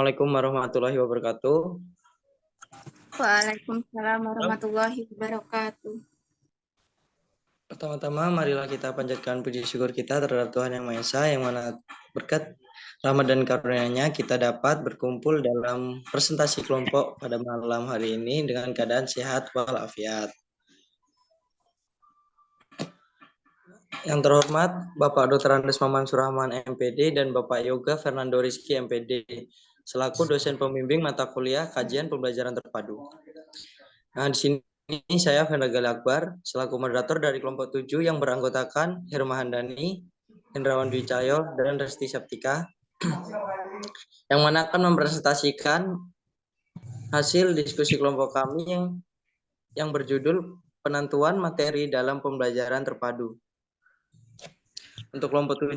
Assalamualaikum warahmatullahi wabarakatuh. Waalaikumsalam warahmatullahi wabarakatuh. Pertama-tama, marilah kita panjatkan puji syukur kita terhadap Tuhan Yang Maha Esa, yang mana berkat rahmat dan karunia-Nya kita dapat berkumpul dalam presentasi kelompok pada malam hari ini dengan keadaan sehat walafiat. Yang terhormat Bapak Dr. Andes Maman Surahman MPD dan Bapak Yoga Fernando Rizky MPD selaku dosen pembimbing mata kuliah kajian pembelajaran terpadu. Nah, di sini saya Fenda Gali Akbar selaku moderator dari kelompok 7 yang beranggotakan Hirma Handani, Hendrawan Dwi Cahyo, dan Resti Septika yang mana akan mempresentasikan hasil diskusi kelompok kami yang berjudul penentuan materi dalam pembelajaran terpadu. Untuk kelompok 7,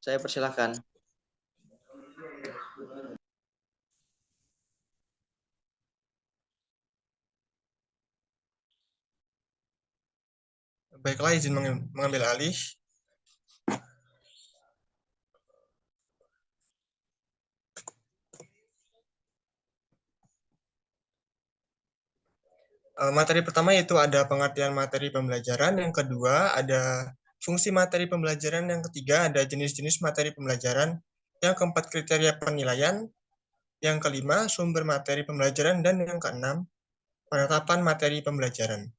saya persilahkan. Baiklah, izin mengambil alih. Materi pertama yaitu ada pengertian materi pembelajaran, yang kedua ada fungsi materi pembelajaran, yang ketiga ada jenis-jenis materi pembelajaran, yang keempat kriteria penilaian, yang kelima sumber materi pembelajaran, dan yang keenam penetapan materi pembelajaran.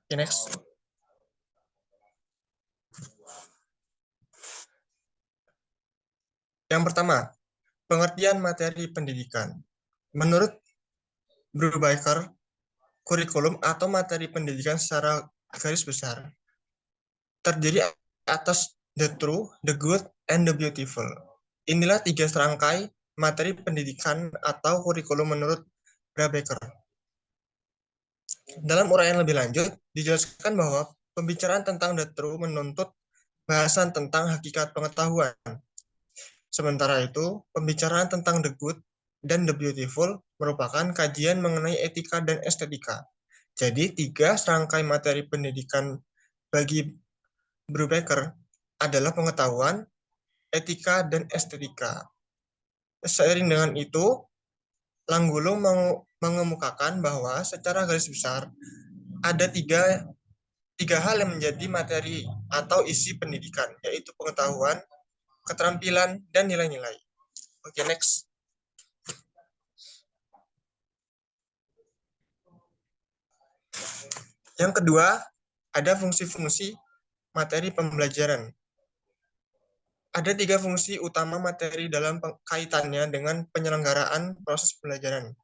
Okay, next. Yang pertama, pengertian materi pendidikan. Menurut Brubaker, kurikulum atau materi pendidikan secara garis besar terdiri atas the true, the good, and the beautiful. Inilah 3 serangkai materi pendidikan atau kurikulum menurut Brubaker. Dalam uraian lebih lanjut, dijelaskan bahwa pembicaraan tentang the true menuntut bahasan tentang hakikat pengetahuan. Sementara itu, pembicaraan tentang the good dan the beautiful merupakan kajian mengenai etika dan estetika. Jadi, 3 serangkai materi pendidikan bagi Brubaker adalah pengetahuan, etika, dan estetika. Seiring dengan itu, Langgulung mengemukakan bahwa secara garis besar ada tiga hal yang menjadi materi atau isi pendidikan, yaitu pengetahuan, keterampilan, dan nilai-nilai. Oke, next. Yang kedua, ada fungsi-fungsi materi pembelajaran. Ada 3 fungsi utama materi dalam kaitannya dengan penyelenggaraan proses pembelajaran.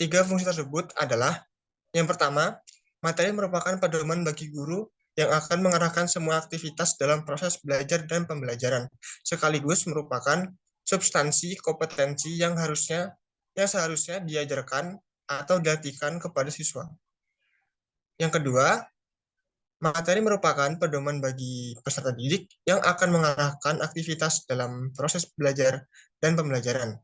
3 fungsi tersebut adalah, yang pertama, materi merupakan pedoman bagi guru yang akan mengarahkan semua aktivitas dalam proses belajar dan pembelajaran, sekaligus merupakan substansi kompetensi yang seharusnya diajarkan atau dilatihkan kepada siswa. Yang kedua, materi merupakan pedoman bagi peserta didik yang akan mengarahkan aktivitas dalam proses belajar dan pembelajaran,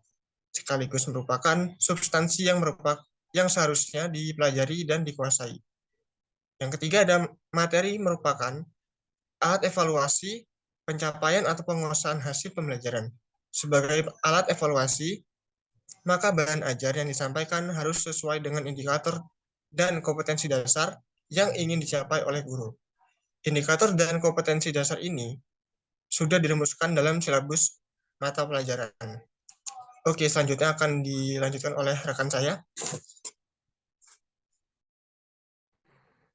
sekaligus merupakan substansi yang seharusnya dipelajari dan dikuasai. Yang ketiga, ada materi merupakan alat evaluasi, pencapaian atau penguasaan hasil pembelajaran. Sebagai alat evaluasi, maka bahan ajar yang disampaikan harus sesuai dengan indikator dan kompetensi dasar yang ingin dicapai oleh guru. Indikator dan kompetensi dasar ini sudah dirumuskan dalam silabus mata pelajaran. Oke, selanjutnya akan dilanjutkan oleh rekan saya.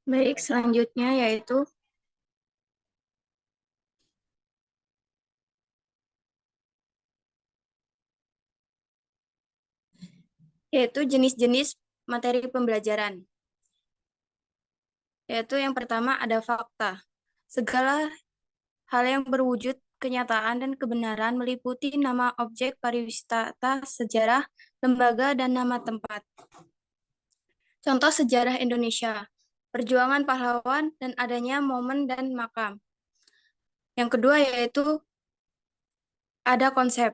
Baik, selanjutnya yaitu jenis-jenis materi pembelajaran. Yaitu yang pertama ada fakta. Segala hal yang berwujud kenyataan dan kebenaran meliputi nama objek pariwisata, sejarah, lembaga, dan nama tempat. Contoh sejarah Indonesia, perjuangan pahlawan, dan adanya momen dan makam. Yang kedua yaitu ada konsep.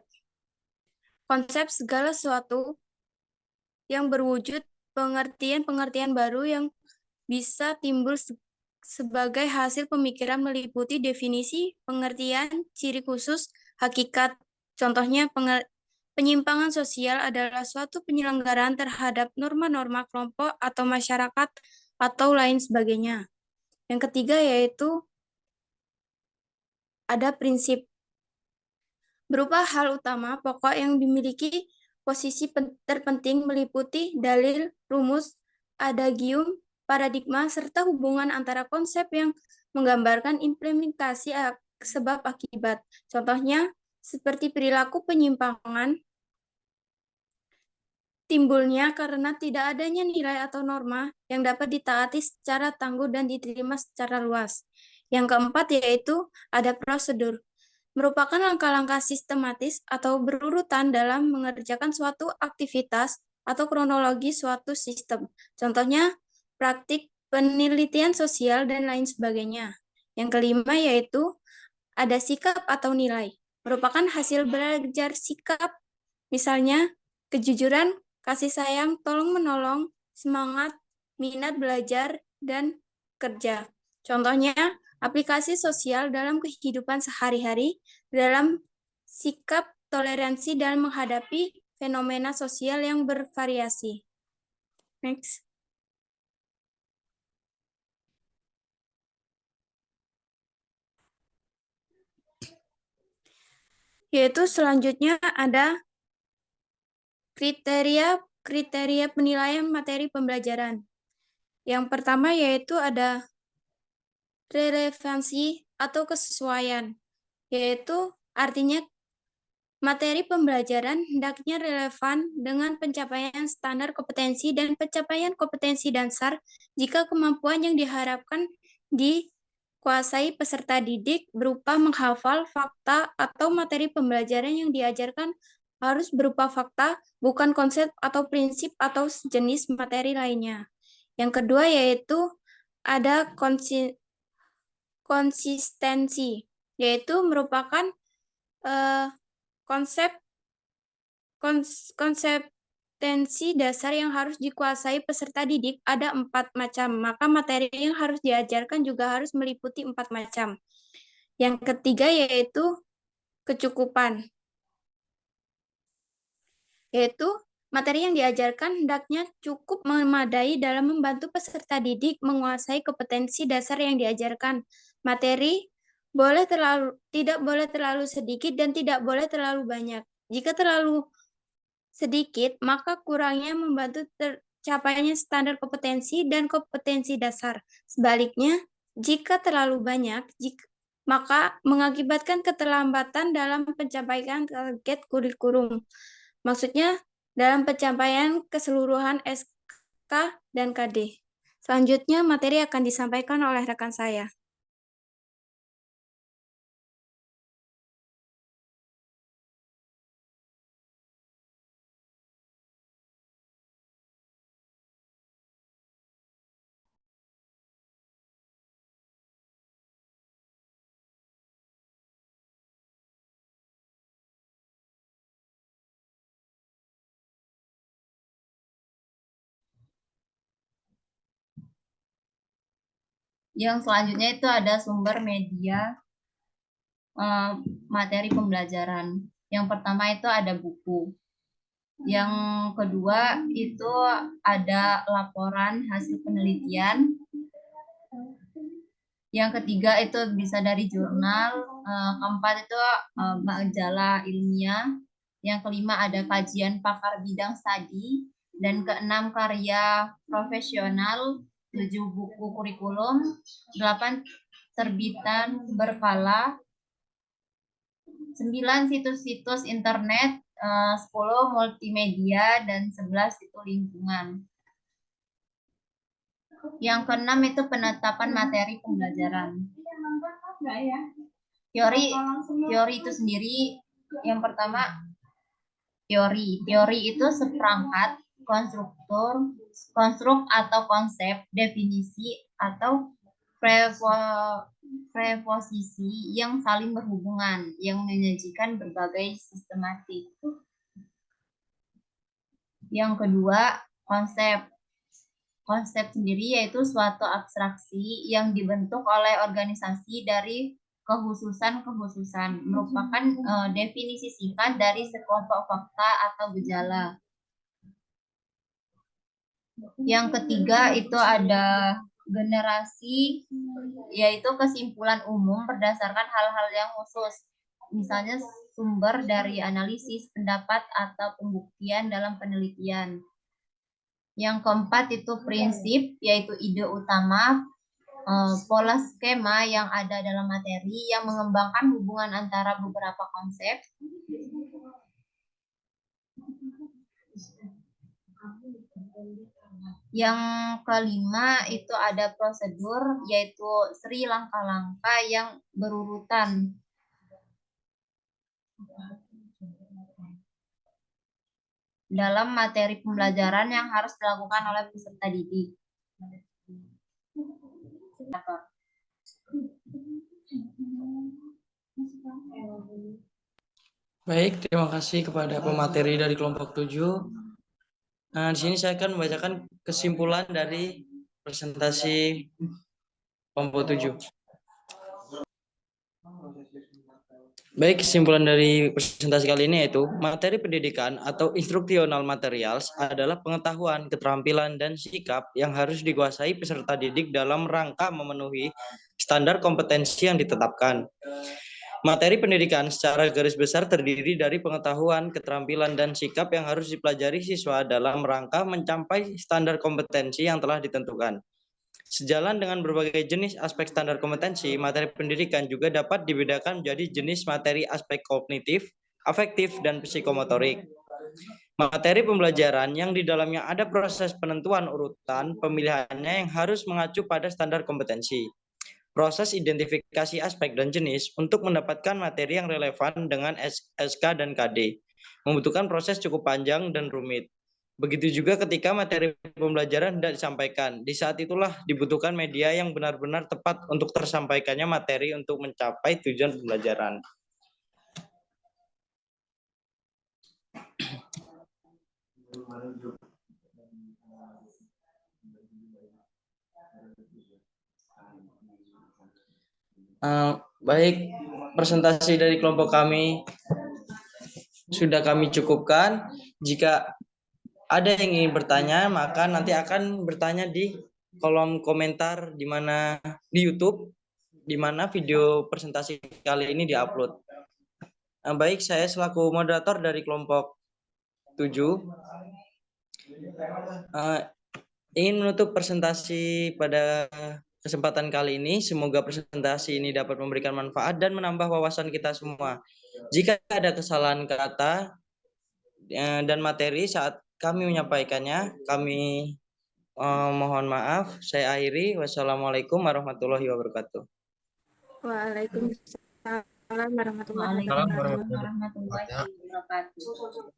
Konsep segala sesuatu yang berwujud pengertian-pengertian baru yang bisa timbul sebagai hasil pemikiran meliputi definisi, pengertian, ciri khusus, hakikat, Contohnya, penyimpangan sosial adalah suatu penyelenggaraan terhadap norma-norma kelompok atau masyarakat atau lain sebagainya. Yang ketiga yaitu ada prinsip berupa hal utama pokok yang dimiliki posisi terpenting meliputi dalil, rumus, adagium, paradigma, serta hubungan antara konsep yang menggambarkan implementasi sebab akibat. Contohnya, seperti perilaku penyimpangan timbulnya karena tidak adanya nilai atau norma yang dapat ditaati secara tangguh dan diterima secara luas. Yang keempat yaitu ada prosedur, merupakan langkah-langkah sistematis atau berurutan dalam mengerjakan suatu aktivitas atau kronologi suatu sistem. Contohnya, praktik penelitian sosial dan lain sebagainya. Yang kelima yaitu ada sikap atau nilai, merupakan hasil belajar sikap, misalnya kejujuran, kasih sayang, tolong-menolong, semangat, minat belajar, dan kerja. Contohnya, aplikasi sosial dalam kehidupan sehari-hari, dalam sikap toleransi dalam menghadapi fenomena sosial yang bervariasi. Next. Yaitu selanjutnya ada kriteria penilaian materi pembelajaran. Yang pertama yaitu ada relevansi atau kesesuaian, yaitu artinya materi pembelajaran hendaknya relevan dengan pencapaian standar kompetensi dan pencapaian kompetensi dasar jika kemampuan yang diharapkan dikuasai peserta didik berupa menghafal fakta atau materi pembelajaran yang diajarkan harus berupa fakta, bukan konsep atau prinsip atau jenis materi lainnya. Yang kedua yaitu ada konsistensi, yaitu merupakan kompetensi dasar yang harus dikuasai peserta didik ada 4 macam, maka materi yang harus diajarkan juga harus meliputi 4 macam. Yang ketiga yaitu kecukupan, yaitu materi yang diajarkan hendaknya cukup memadai dalam membantu peserta didik menguasai kompetensi dasar yang diajarkan. Materi tidak boleh terlalu sedikit dan tidak boleh terlalu banyak. Jika terlalu sedikit, maka kurangnya membantu tercapainya standar kompetensi dan kompetensi dasar. Sebaliknya, jika terlalu banyak, maka mengakibatkan keterlambatan dalam pencapaian target kurikulum. Maksudnya, dalam pencapaian keseluruhan SK dan KD. Selanjutnya, materi akan disampaikan oleh rekan saya. Yang selanjutnya itu ada sumber media materi pembelajaran. Yang pertama itu ada buku. Yang kedua itu ada laporan hasil penelitian. Yang ketiga itu bisa dari jurnal. Keempat itu majalah ilmiah. Yang kelima ada kajian pakar bidang studi. Dan keenam karya profesional. 7 buku kurikulum. 8 terbitan berkala. 9 situs-situs internet, 10 multimedia, dan 11 itu lingkungan. Yang keenam itu penetapan materi pembelajaran. Teori itu sendiri, yang pertama teori. Teori itu seperangkat konstruk atau konsep, definisi atau preposisi yang saling berhubungan, yang menyajikan berbagai sistematik. Yang kedua, konsep. Konsep sendiri yaitu suatu abstraksi yang dibentuk oleh organisasi dari kehususan merupakan definisi singkat dari sekelompok fakta atau gejala. Yang ketiga itu ada generasi, yaitu kesimpulan umum berdasarkan hal-hal yang khusus, misalnya sumber dari analisis, pendapat, atau pembuktian dalam penelitian. Yang keempat itu prinsip, yaitu ide utama, pola skema yang ada dalam materi yang mengembangkan hubungan antara beberapa konsep. Yang kelima itu ada prosedur, yaitu seri langkah-langkah yang berurutan. Dalam materi pembelajaran yang harus dilakukan oleh peserta didik. Baik, terima kasih kepada pemateri dari kelompok 7. Nah, di sini saya akan membacakan kesimpulan dari presentasi kelompok 7. Baik, kesimpulan dari presentasi kali ini yaitu materi pendidikan atau instructional materials adalah pengetahuan, keterampilan, dan sikap yang harus dikuasai peserta didik dalam rangka memenuhi standar kompetensi yang ditetapkan. Materi pendidikan secara garis besar terdiri dari pengetahuan, keterampilan, dan sikap yang harus dipelajari siswa dalam rangka mencapai standar kompetensi yang telah ditentukan. Sejalan dengan berbagai jenis aspek standar kompetensi, materi pendidikan juga dapat dibedakan menjadi jenis materi aspek kognitif, afektif, dan psikomotorik. Materi pembelajaran yang di dalamnya ada proses penentuan urutan pemilihannya yang harus mengacu pada standar kompetensi. Proses identifikasi aspek dan jenis untuk mendapatkan materi yang relevan dengan SK dan KD membutuhkan proses cukup panjang dan rumit. Begitu juga ketika materi pembelajaran tidak disampaikan. Di saat itulah dibutuhkan media yang benar-benar tepat untuk tersampaikannya materi untuk mencapai tujuan pembelajaran. Baik, presentasi dari kelompok kami sudah kami cukupkan. Jika ada yang ingin bertanya, maka nanti akan bertanya di kolom komentar di mana di YouTube, di mana video presentasi kali ini diupload. Baik, saya selaku moderator dari kelompok 7 ingin menutup presentasi pada kesempatan kali ini. Semoga presentasi ini dapat memberikan manfaat dan menambah wawasan kita semua. Jika ada kesalahan kata dan materi saat kami menyampaikannya, kami mohon maaf. Saya akhiri. Wassalamualaikum warahmatullahi wabarakatuh. Waalaikumsalam warahmatullahi wabarakatuh. Waalaikumsalam warahmatullahi wabarakatuh.